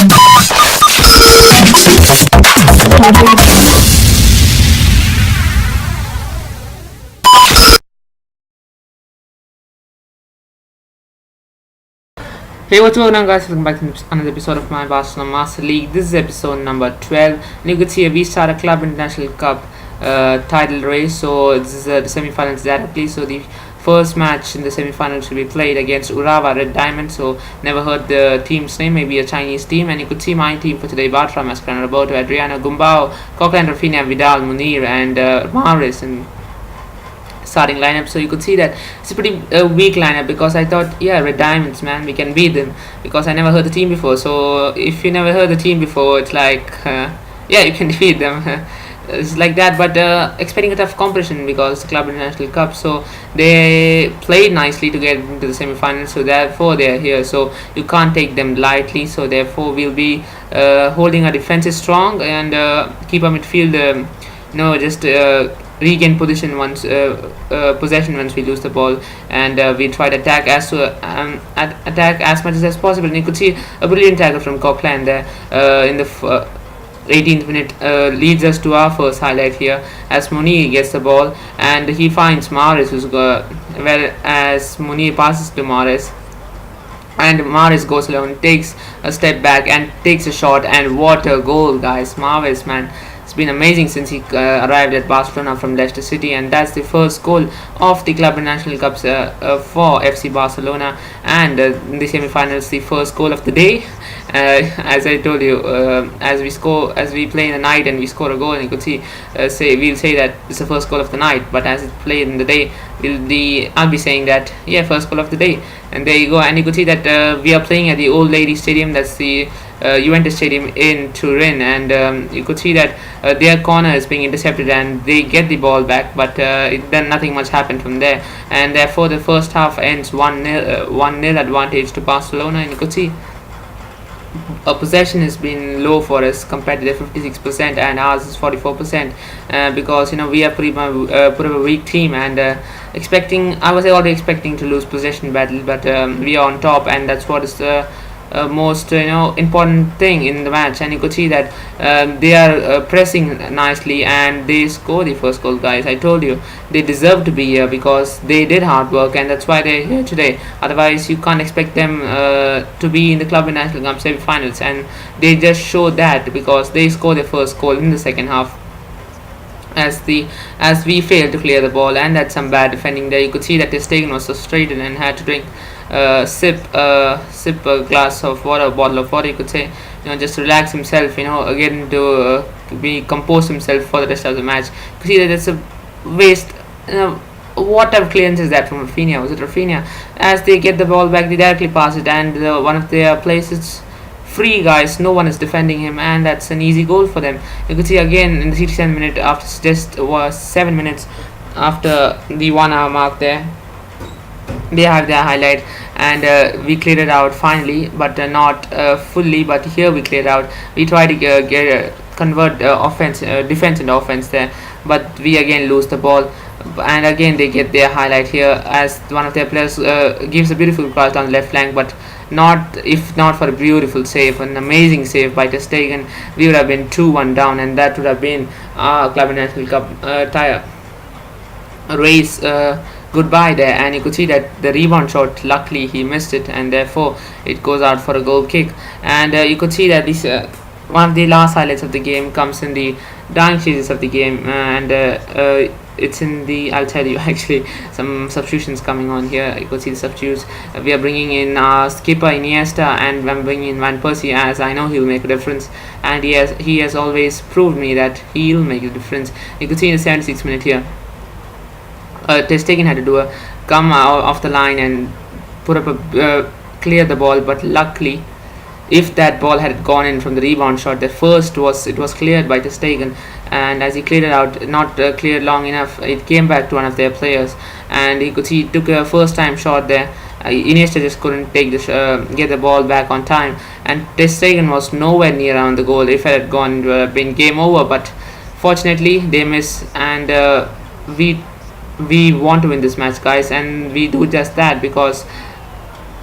Hey, what's going on, guys? Welcome back to another episode of my Barcelona Master League. This is episode number 12, and you can see we start a Club International Cup title race. So this is the semi-finals directly. So the first match in the semi-finals will be played against Urawa Red Diamond. So never heard the team's name, maybe a Chinese team. And you could see my team for today: Bartra, Mascarano, Roberto, Adriano, Gumbao, Coquelin, Rafinha, Vidal, Munir, and Mahrez. And starting lineup. So you could see that it's a pretty weak lineup, because I thought, yeah, Red Diamonds, man, we can beat them, because I never heard the team before. So if you never heard the team before, it's like yeah, you can defeat them. It's like that. But expecting a tough competition, because it's the Club International Cup. So they played nicely to get into the semi-finals, so therefore they're here. So you can't take them lightly. So therefore we'll be holding our defenses strong, and keep our midfield just regain position once possession once we lose the ball, and we try to attack attack as much as possible. And you could see a brilliant tackle from Coquelin there in the 18th minute, leads us to our first highlight here, as Munir gets the ball and he finds Mahrez, who's as Munir passes to Mahrez, and Mahrez goes alone, takes a step back and takes a shot, and what a goal, guys. Mahrez, man, it's been amazing since he arrived at Barcelona from Leicester City, and that's the first goal of the Club International Cups for FC Barcelona, and in the semi-finals, the first goal of the day. As I told you, as we play in the night and we score a goal, and you could see, we'll say that it's the first goal of the night, but as it's played in the day, I'll be saying that, yeah, first goal of the day. And there you go. And you could see that we are playing at the Old Lady Stadium. That's the Juventus Stadium in Turin, and you could see that their corner is being intercepted and they get the ball back, but then nothing much happened from there, and therefore the first half ends 1-0 advantage to Barcelona. And you could see possession has been low for us compared to the 56%, and ours is 44%, because we are pretty a weak team, and I was already expecting to lose possession battle, but we are on top, and that's what is the most important thing in the match. And you could see that they are pressing nicely, and they score the first goal, guys. I told you they deserve to be here, because they did hard work, and that's why they're here today. Otherwise you can't expect them to be in the Club International Cup semi-finals, and they just showed that, because they scored their first goal in the second half, as we failed to clear the ball, and that's some bad defending there. You could see that Ter Stegen was frustrated and had to drink sip a glass of water, a bottle of water, you could say, just to relax himself, again to be compose himself for the rest of the match. You could see that it's a waste. What type of clearance is that from Rafinha? Was it Rafinha? As they get the ball back, they directly pass it, and one of their places free, guys. No one is defending him, and that's an easy goal for them. You could see again in the 67th minute, after just 7 minutes after the 1 hour mark there, they have their highlight, and we cleared it out finally, but not fully. But here we cleared out. We try to convert defense into offense there, but we again lose the ball, and again they get their highlight here, as one of their players gives a beautiful cross down the left flank, but if not for a beautiful save, an amazing save by Ter Stegen, we would have been 2-1 down, and that would have been our Club International Cup race goodbye there. And you could see that the rebound shot, luckily he missed it, and therefore it goes out for a goal kick. And you could see that this one of the last highlights of the game comes in the dying stages of the game, and it's in the, I'll tell you, actually some substitutions coming on here. You could see the substitutes. We are bringing in skipper Iniesta, and I'm bringing in Van Persie, as I know he'll make a difference, and he has always proved me that he'll make a difference. You could see in the 76th minute here, Ter Stegen had to come out off the line and put up clear the ball, but luckily, if that ball had gone in from the rebound shot, it was cleared by Ter Stegen, and as he cleared it out, not cleared long enough, it came back to one of their players, and you could see he took a first time shot there. Iniesta just couldn't take get the ball back on time, and Ter Stegen was nowhere near around the goal. If it had gone, it would have been game over, but fortunately they miss, and we want to win this match, guys, and we do just that, because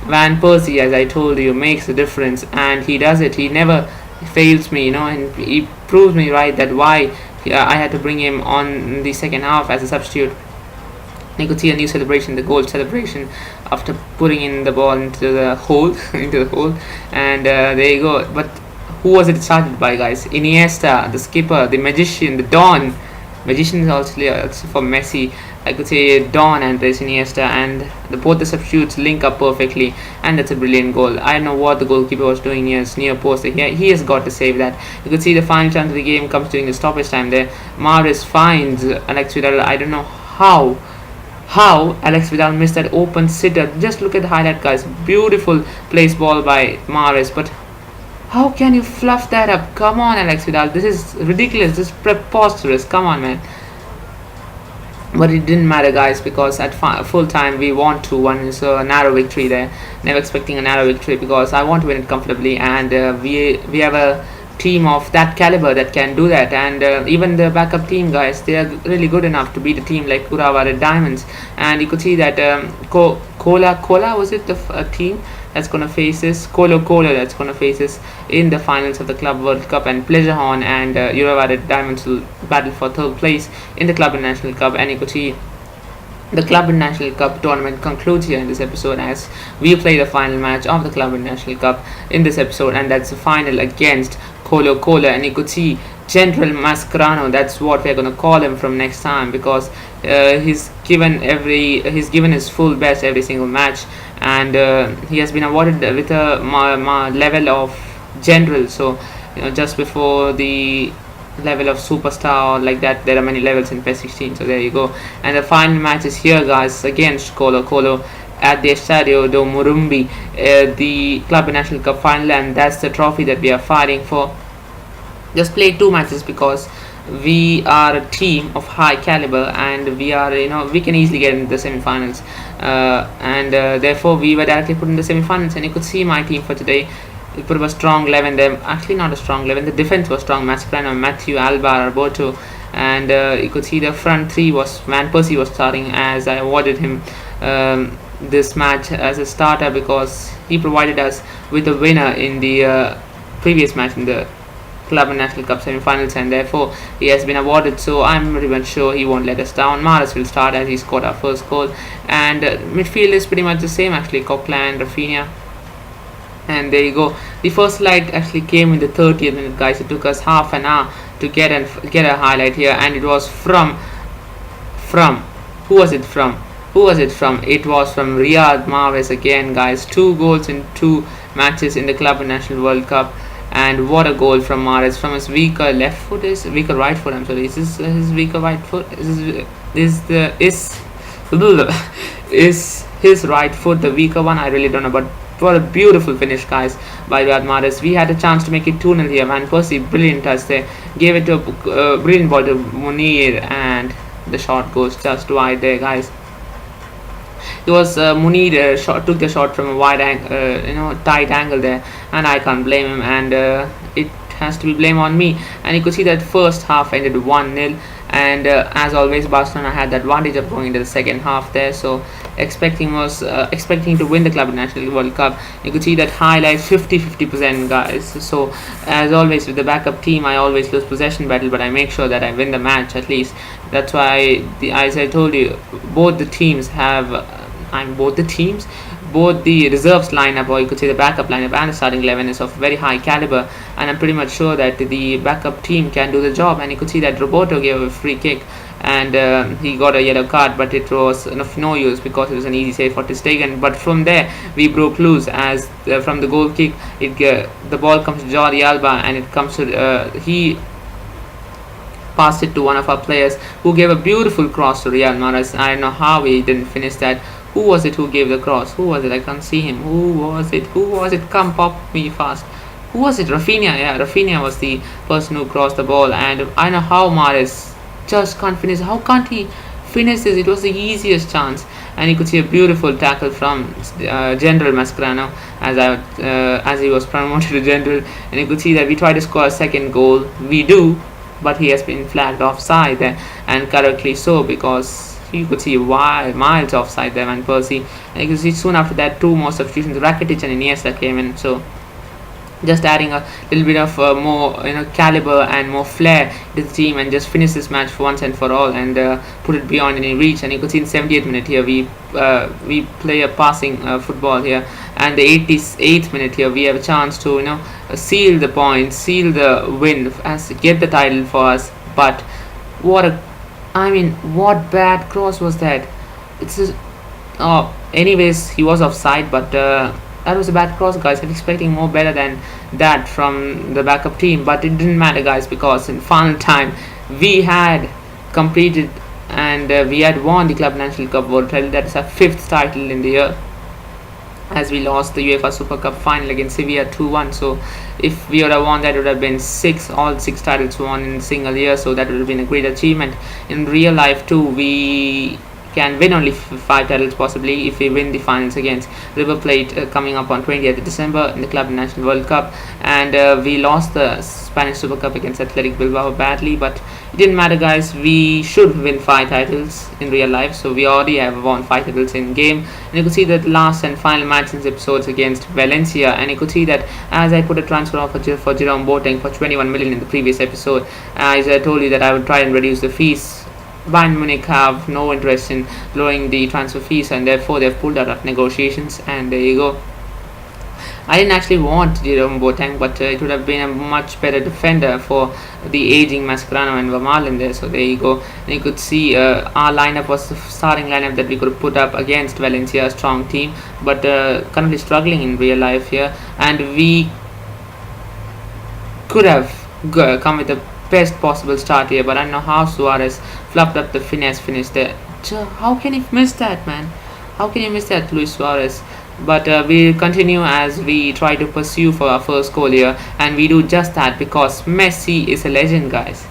Van Persie, as I told you, makes a difference, and he does it. He never fails me, and he proves me right that why I had to bring him on in the second half as a substitute. You could see a new celebration, the goal celebration, after putting in the ball into the hole, and there you go. But who was it started by, guys? Iniesta, the skipper, the magician, the Don. Magician is also for Messi. I could say Don and Iniesta, and both the substitutes link up perfectly, and that's a brilliant goal. I don't know what the goalkeeper was doing near post. He has got to save that. You could see the final chance of the game comes during the stoppage time there. Mahrez finds Alex Vidal. I don't know how Alex Vidal missed that open sitter. Just look at the highlight, guys. Beautiful place ball by Mahrez, but how can you fluff that up? Come on, Alex Vidal. This is ridiculous. This is preposterous. Come on, man. But it didn't matter, guys, because at full time we want to win. So a narrow victory there. Never expecting a narrow victory because I want to win it comfortably, and we have a team of that caliber that can do that, and even the backup team, guys, they are really good enough to beat a team like Urawa Diamonds. And you could see that Kola was it the team that's going to face this Colo that's going to face this in the finals of the Club World Cup, and Pleasure and Urawa Diamonds will battle for third place in the Club International Cup. And you could see the Club International Cup tournament concludes here in this episode as we play the final match of the Club International Cup in this episode, and that's the final against Colo, and you could see General Mascherano. That's what we're going to call him from next time, because he's given his full best every single match, and he has been awarded with a level of general. So just before the level of superstar or like that, there are many levels in PES 16. So there you go. And the final match is here, guys, against Colo at the Estadio do Morumbi, the Club National Cup final, and that's the trophy that we are fighting for. Just play 2 matches because we are a team of high caliber, and we are we can easily get into the semi-finals, and therefore we were directly put in the semi-finals. And you could see my team for today. We put up a strong 11 there. Actually, not a strong 11. The defense was strong. Mascherano, Matthew, Alba, Roberto, and you could see the front 3 was Van Persie was starting, as I awarded him this match as a starter because he provided us with a winner in the previous match in the Club and National Cup semi-finals, and therefore he has been awarded. So I'm pretty much sure he won't let us down. Mahrez will start as he scored our first goal, and midfield is pretty much the same actually. Coquelin and Rafinha. And there you go. The first light actually came in the 30th minute, guys. It took us half an hour to get a highlight here, and it was from who was it from? It was from Riyad Mahrez again, guys. 2 goals in 2 matches in the Club National World Cup, and what a goal from Mahrez from his weaker right foot. I'm sorry. Is this his weaker right foot? Is his right foot the weaker one? I really don't know, but what a beautiful finish, guys, by Riyad Mahrez. We had a chance to make it 2-0 here. Van Persie, brilliant touch there. Gave it to a brilliant ball to Munir, and the shot goes just wide there, guys. It was Munir took the shot from a wide tight angle there, and I can't blame him, and it has to be blame on me. And you could see that first half ended 1-0, and as always Barcelona had the advantage of going into the second half there, so expecting to win the Club National World Cup. You could see that highlight 50%, guys. So as always with the backup team, I always lose possession battle, but I make sure that I win the match at least. That's why as I told you, both the reserves lineup, or you could say the backup lineup, and the starting 11 is of very high caliber, and I'm pretty much sure that the backup team can do the job. And you could see that Roberto gave a free kick, and he got a yellow card, but it was of no use because it was an easy save for Ter Stegen. But from there we broke loose, as from the goal kick the ball comes to Jordi Alba, and it comes to he passed it to one of our players, who gave a beautiful cross to Riyad Mahrez. I don't know how he didn't finish that. Who was it who gave the cross? Who was it? I can't see him. Who was it? Come, pop me fast. Who was it? Rafinha. Yeah, Rafinha was the person who crossed the ball, and I know how Mahrez just can't finish. How can't he finish this? It was the easiest chance, and you could see a beautiful tackle from General Mascherano as he was promoted to General, and you could see that we tried to score a second goal. We do, but he has been flagged offside there, and correctly so, because you could see miles offside there, Van Persie. And you could see soon after that, two more substitutions. Rakitic and Iniesta came in. So just adding a little bit of more caliber and more flair to the team, and just finish this match for once and for all, and put it beyond any reach. And you could see in 70th minute here we play a passing football here, and the 88th minute here we have a chance to seal the points, seal the win, as get the title for us. But what bad cross was that? It's just, anyways, he was offside, but that was a bad cross, guys. I'm expecting more better than that from the backup team, but it didn't matter, guys, because in final time we had completed, and we had won the Club National Cup World title. That is our 5th title in the year, as we lost the UEFA Super Cup final against Sevilla 2-1. So if we would have won that, it would have been all 6 titles won in a single year. So that would have been a great achievement. In real life too, we can win only 5 titles possibly if we win the finals against River Plate coming up on 20th December in the Club National World Cup. And we lost the Spanish Super Cup against Athletic Bilbao badly, but it didn't matter, guys. We should win 5 titles in real life, so we already have won 5 titles in game. And you could see that last and final match in this episode against Valencia, and you could see that as I put a transfer offer for Jerome Boateng for 21 million in the previous episode, as I told you that I would try and reduce the fees. Bayern Munich have no interest in lowering the transfer fees, and therefore they've pulled out of negotiations, and there you go. I didn't actually want Jerome Boateng, but it would have been a much better defender for the aging Mascherano and Vermaelen there. So there you go. And you could see our lineup was the starting lineup that we could have put up against Valencia, a strong team, but currently struggling in real life here. And we could have come with the best possible start here, but I don't know how Suarez fluffed up the finish there. How can he miss that, man? How can you miss that, Luis Suarez? But we'll continue as we try to pursue for our first goal here, and we do just that because Messi is a legend, guys.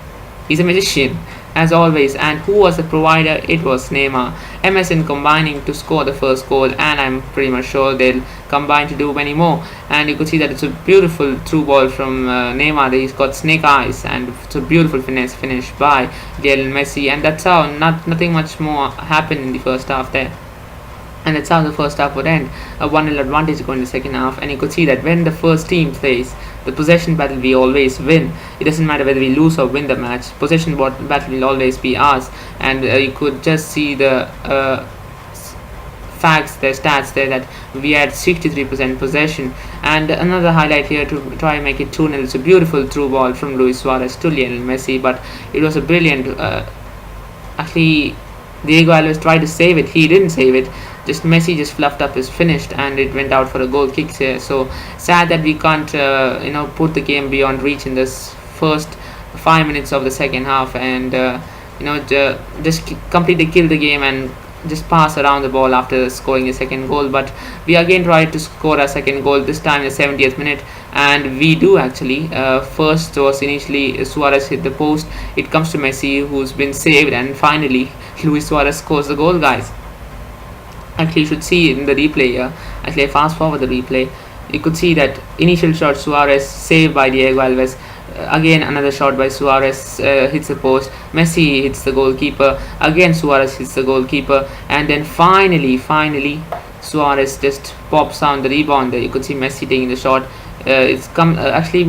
He's a magician, as always. And who was the provider? It was Neymar. MSN combining to score the first goal, and I'm pretty much sure they'll combine to do many more. And you could see that it's a beautiful through ball from Neymar. He's got snake eyes, and it's a beautiful finish by Lionel Messi. And that's how nothing much more happened in the first half there. And that's how the first half would end. A 1-0 advantage going in the second half. And you could see that when the first team plays the possession battle, we always win. It doesn't matter whether we lose or win the match. Possession battle will always be ours. And you could just see the stats there that we had 63% possession. And another highlight here to try and make it 2-0. It's a beautiful through ball from Luis Suarez to Lionel Messi, but it was a brilliant. Actually, Diego Alves tried to save it. He didn't save it. Messi just fluffed up his finish, and it went out for a goal kick here. So sad that we can't put the game beyond reach in this first 5 minutes of the second half, and just completely kill the game and just pass around the ball after scoring a second goal. But we again tried to score a second goal, this time in the 70th minute, and we do actually. First was initially Suarez hit the post. It comes to Messi, who's been saved, and finally Luis Suarez scores the goal, guys. Actually, you should see in the replay here. Actually, I fast forward the replay. You could see that initial shot Suarez saved by Diego Alves. Again, another shot by Suarez hits the post. Messi hits the goalkeeper. Again, Suarez hits the goalkeeper. And then finally, Suarez just pops on the rebound there. You could see Messi taking the shot. Actually,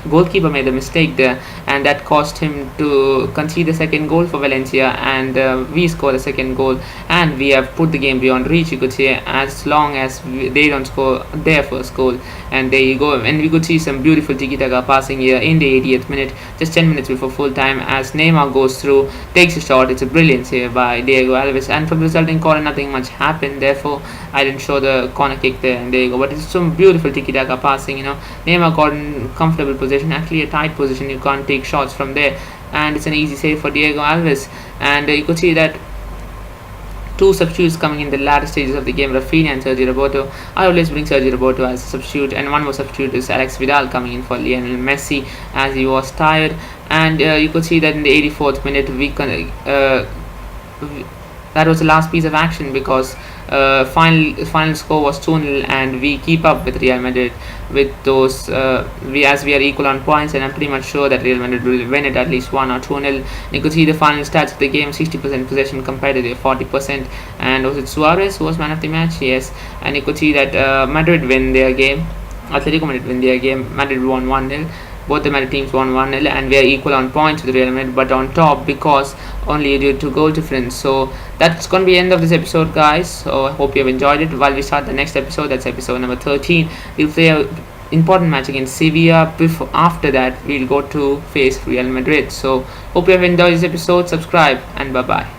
goalkeeper made a mistake there, and that cost him to concede the second goal for Valencia, and we scored the second goal, and we have put the game beyond reach, you could say, as long as they don't score their first goal. And there you go. And we could see some beautiful tiki-taka passing here in the 80th minute, just 10 minutes before full time, as Neymar goes through, takes a shot. It's a brilliant save by Diego Alves, and from the resulting corner nothing much happened, therefore I didn't show the corner kick there, and there you go. But it's some beautiful tiki-taka passing. Neymar got in comfortable position, actually a tight position. You can't take shots from there, and it's an easy save for Diego Alves. And you could see that two substitutes coming in the latter stages of the game, Rafinha and Sergio Roberto. I always bring Sergio Roberto as a substitute, and one more substitute is Alex Vidal coming in for Lionel Messi as he was tired. And you could see that in the 84th minute that was the last piece of action, because final score was 2-0, and we keep up with Real Madrid with those we are equal on points, and I'm pretty much sure that Real Madrid will win it at least 1 or 2-0. You could see the final stats of the game: 60% possession compared to their 40%. And was it Suarez who was man of the match? Yes. And you could see that Madrid win their game. Atletico Madrid win their game. Madrid won 1-0. Both the Madrid teams won 1-0, and we are equal on points with Real Madrid, but on top because only due to goal difference. So that's going to be the end of this episode, guys. So I hope you have enjoyed it. While we start the next episode, that's episode number 13, we'll play an important match against Sevilla. After that, we'll go to face Real Madrid. So hope you have enjoyed this episode. Subscribe, and bye bye.